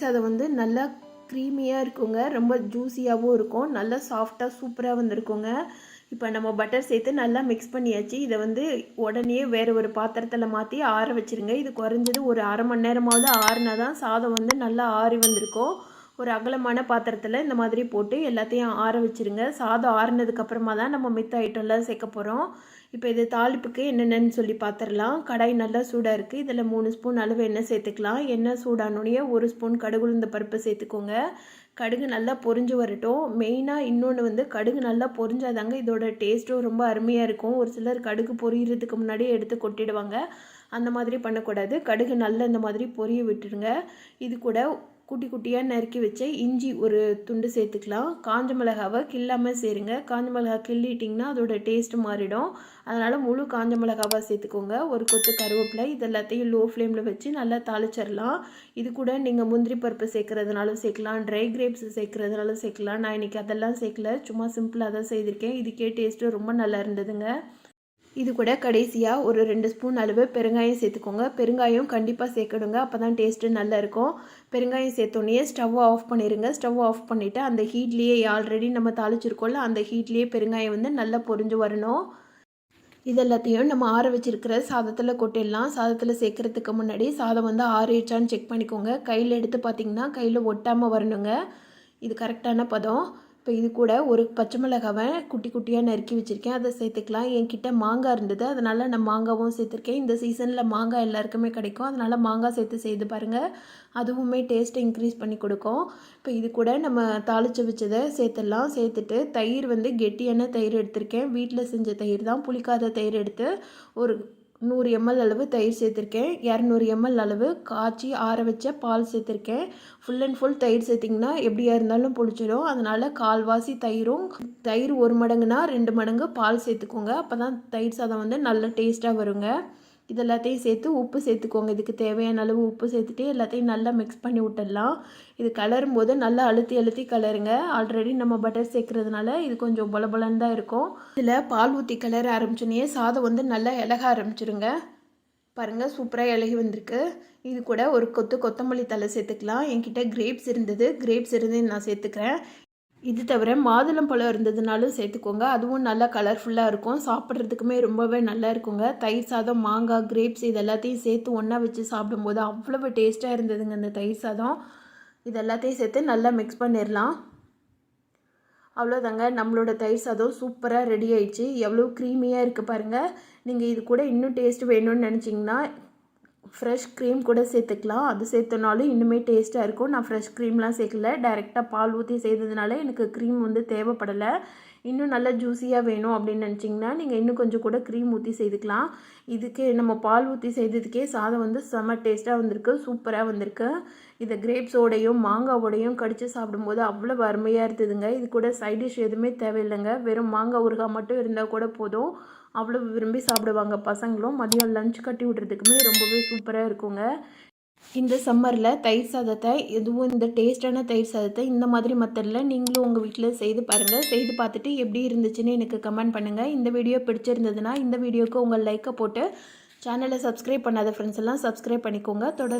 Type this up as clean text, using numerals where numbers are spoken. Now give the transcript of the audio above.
சாதம் வந்து நல்லா க்ரீமியாக இருக்குங்க, ரொம்ப ஜூஸியாகவும் இருக்கும், நல்லா சாஃப்டாக சூப்பராக வந்திருக்குங்க. இப்போ நம்ம பட்டர் சேர்த்து நல்லா மிக்ஸ் பண்ணியாச்சு. இதை வந்து உடனே வேறு ஒரு பாத்திரத்தில் மாற்றி ஆற வச்சுருங்க. இது குறைஞ்சது ஒரு அரை மணி நேரமாவது ஆறுனா தான் சாதம் வந்து நல்லா ஆறி வந்திருக்கும். ஒரு அகலமான பாத்திரத்தில் இந்த மாதிரி போட்டு எல்லாத்தையும் ஆற வச்சுருங்க. சாதம் ஆறுனதுக்கப்புறமா தான் நம்ம மித்த ஐட்டம்லாம் சேர்க்க போகிறோம். இப்போ இது தாளிப்புக்கு என்னென்னு சொல்லி பார்த்துடலாம். கடாய் நல்லா சூடாக இருக்குது. இதில் 3 ஸ்பூன் அளவு எண்ணெய் சேர்த்துக்கலாம். எண்ணெய் சூடானோடனே 1 ஸ்பூன் கடுகு உளுந்த பருப்பு சேர்த்துக்கோங்க. கடுகு நல்லா பொரிஞ்சு வரட்டும். மெயினாக இன்னொன்று வந்து கடுகு நல்லா பொரிஞ்சாதாங்க இதோட டேஸ்ட்டும் ரொம்ப அருமையாக இருக்கும். ஒரு சிலர் கடுகு பொரியிறதுக்கு முன்னாடியே எடுத்து கொட்டிடுவாங்க. அந்த மாதிரி பண்ணக்கூடாது. கடுகு நல்லா இந்த மாதிரி பொரிய விட்டுருங்க. இது கூட குட்டி குட்டியாக நறுக்கி வச்ச இஞ்சி ஒரு துண்டு சேர்த்துக்கலாம். காஞ்ச மிளகாவை கில்லாமல் சேருங்க. காஞ்ச மிளகா கிள்ளிட்டிங்கன்னா அதோட டேஸ்ட்டு மாறிடும். அதனால் முழு காஞ்ச மிளகாவாக சேர்த்துக்கோங்க. ஒரு கொத்து கருவேப்பிலை. இது எல்லாத்தையும் லோ ஃப்ளேமில் வச்சு நல்லா தாளிச்சிடலாம். இது கூட நீங்கள் முந்திரி பருப்பு சேர்க்குறதுனாலும் சேர்க்கலாம், ட்ரை கிரேப்ஸ் சேர்க்குறதுனாலும் சேர்க்கலாம். நான் இன்றைக்கி அதெல்லாம் சேர்க்கல, சும்மா சிம்பிளாக தான் செய்திருக்கேன். இதுக்கே டேஸ்ட்டு ரொம்ப நல்லா இருந்ததுங்க. இது கூட கடைசியாக ஒரு 2 ஸ்பூன் அளவு பெருங்காயம் சேர்த்துக்கோங்க. பெருங்காயம் கண்டிப்பாக சேர்க்கணுங்க, அப்போ தான் டேஸ்ட்டு நல்லா இருக்கும். பெருங்காயம் சேர்த்தோன்னே ஸ்டவ் ஆஃப் பண்ணிடுங்க. ஸ்டவ் ஆஃப் பண்ணிவிட்டு அந்த ஹீட்லேயே ஆல்ரெடி நம்ம தாளிச்சிருக்கோம்ல, அந்த ஹீட்லேயே பெருங்காயம் வந்து நல்லா பொரிஞ்சு வரணும். இது எல்லாத்தையும் நம்ம ஆற வச்சுருக்கிற சாதத்தில் கொட்டிடலாம். சாதத்தில் சேர்க்குறதுக்கு முன்னாடி சாதம் வந்து ஆறிடுச்சான்னு செக் பண்ணிக்கோங்க. கையில் எடுத்து பார்த்திங்கன்னா கையில் ஒட்டாமல் வரணுங்க. இது கரெக்டான பதம். இப்போ இது கூட ஒரு பச்சை மிளகாவை குட்டி குட்டியாக நறுக்கி வச்சுருக்கேன், அதை சேர்த்துக்கலாம். என்கிட்ட மாங்காய் இருந்தது, அதனால் நான் மாங்காவும் சேர்த்துருக்கேன். இந்த சீசனில் மாங்காய் எல்லாருக்குமே கிடைக்கும், அதனால் மாங்காய் சேர்த்து செய்து பாருங்கள். அதுவுமே டேஸ்ட்டை இன்க்ரீஸ் பண்ணி கொடுக்கும். இப்போ இது கூட நம்ம தாளித்து வச்சதை சேர்த்துடலாம். சேர்த்துட்டு தயிர் வந்து கெட்டியான தயிர் எடுத்திருக்கேன். வீட்டில் செஞ்ச தயிர் தான், புளிக்காத தயிர் எடுத்து ஒரு 100 ml அளவு தயிர் சேர்த்துருக்கேன். 200 ml அளவு காய்ச்சி ஆற வச்ச பால் சேர்த்துருக்கேன். ஃபுல் அண்ட் ஃபுல் தயிர் சேர்த்திங்கன்னா எப்படியா இருந்தாலும் புளிச்சிடும். அதனால் கால்வாசி தயிரும், தயிர் 1 மடங்குனா 2 மடங்கு பால் சேர்த்துக்கோங்க. அப்போ தான் தயிர் சாதம் வந்து நல்ல டேஸ்ட்டாக வருங்க. இது எல்லாத்தையும் சேர்த்து உப்பு சேர்த்துக்கோங்க. இதுக்கு தேவையான அளவு உப்பு சேர்த்துட்டு எல்லாத்தையும் நல்லா மிக்ஸ் பண்ணி விட்டுடலாம். இது கலரும் போது நல்லா அழுத்தி அழுத்தி கலருங்க. ஆல்ரெடி நம்ம பட்டர் சேர்க்குறதுனால இது கொஞ்சம் பொலபொலன்னு தான் இருக்கும். இதில் பால் ஊற்றி கலர ஆரம்பிச்சோன்னே சாதம் வந்து நல்லா இலக ஆரம்பிச்சிருங்க. பாருங்கள், சூப்பராக இலகி வந்திருக்கு. இது கூட ஒரு கொத்து கொத்தமல்லி தழை சேர்த்துக்கலாம். என்கிட்ட கிரேப்ஸ் இருந்தது, கிரேப்ஸ் இருந்து நான் சேர்த்துக்கிறேன். இது தவிர மாதுளம்பழம் இருந்ததுனாலும் சேர்த்துக்கோங்க. அதுவும் நல்லா கலர்ஃபுல்லாக இருக்கும், சாப்பிட்றதுக்குமே ரொம்பவே நல்லா இருக்குங்க. தயிர் சாதம், மாங்காய், கிரேப்ஸ் இது எல்லாத்தையும் சேர்த்து ஒன்றா வச்சு சாப்பிடும்போது அவ்வளவு டேஸ்ட்டாக இருந்ததுங்க இந்த தயிர் சாதம். இது எல்லாத்தையும் சேர்த்து நல்லா மிக்ஸ் பண்ணிடலாம். அவ்வளோதாங்க, நம்மளோட தயிர் சாதம் சூப்பராக ரெடி ஆயிடுச்சு. எவ்வளோ க்ரீமியாக இருக்குது பாருங்கள். நீங்கள் இது கூட இன்னும் டேஸ்ட் வேணும்னு நினச்சிங்கன்னா ஃப்ரெஷ் க்ரீம் கூட சேர்த்துக்கலாம். அது சேர்த்தனாலும் இன்னுமே டேஸ்ட்டாக இருக்கும். நான் ஃப்ரெஷ் க்ரீம்லாம் சேர்க்கல, டைரெக்டாக பால் ஊற்றி செய்ததுனால எனக்கு க்ரீம் வந்து தேவைப்படலை. இன்னும் நல்லா ஜூஸியாக வேணும் அப்படின்னு நினச்சிங்கன்னா நீங்கள் இன்னும் கொஞ்சம் கூட க்ரீம் ஊற்றி செய்துக்கலாம். இதுக்கே நம்ம பால் ஊற்றி செய்ததுக்கே சாதம் வந்து செம்ம டேஸ்ட்டாக வந்திருக்கு, சூப்பராக வந்திருக்கு. இதை கிரேப்ஸோடையும் மாங்காவோடையும் கடித்து சாப்பிடும்போது அவ்வளோ அருமையாக இருந்ததுங்க. இது கூட சைட் டிஷ் எதுவுமே தேவையில்லைங்க, வெறும் மாங்காய் ஊறுகாய் மட்டும் இருந்தால் கூட போதும். அவ்வளோ விரும்பி சாப்பிடுவாங்க பசங்களும். மதியம் லஞ்ச் கட்டி விட்றதுக்குமே ரொம்பவே சூப்பராக இருக்குங்க. இந்த சம்மரில் தயிர் சாதத்தை, எதுவும் இந்த டேஸ்டான தயிர் சாதத்தை இந்த மாதிரி மெத்தடில் நீங்களும் உங்கள் வீட்டில் செய்து பாருங்கள். செய்து பார்த்துட்டு எப்படி இருந்துச்சுன்னு எனக்கு கமெண்ட் பண்ணுங்கள். இந்த வீடியோ பிடிச்சிருந்ததுன்னா இந்த வீடியோவுக்கு உங்கள் லைக்கை போட்டு சேனலை சப்ஸ்கிரைப் பண்ணாத ஃப்ரெண்ட்ஸ் எல்லாம் சப்ஸ்கிரைப் பண்ணிக்கோங்க. தொடர்ந்து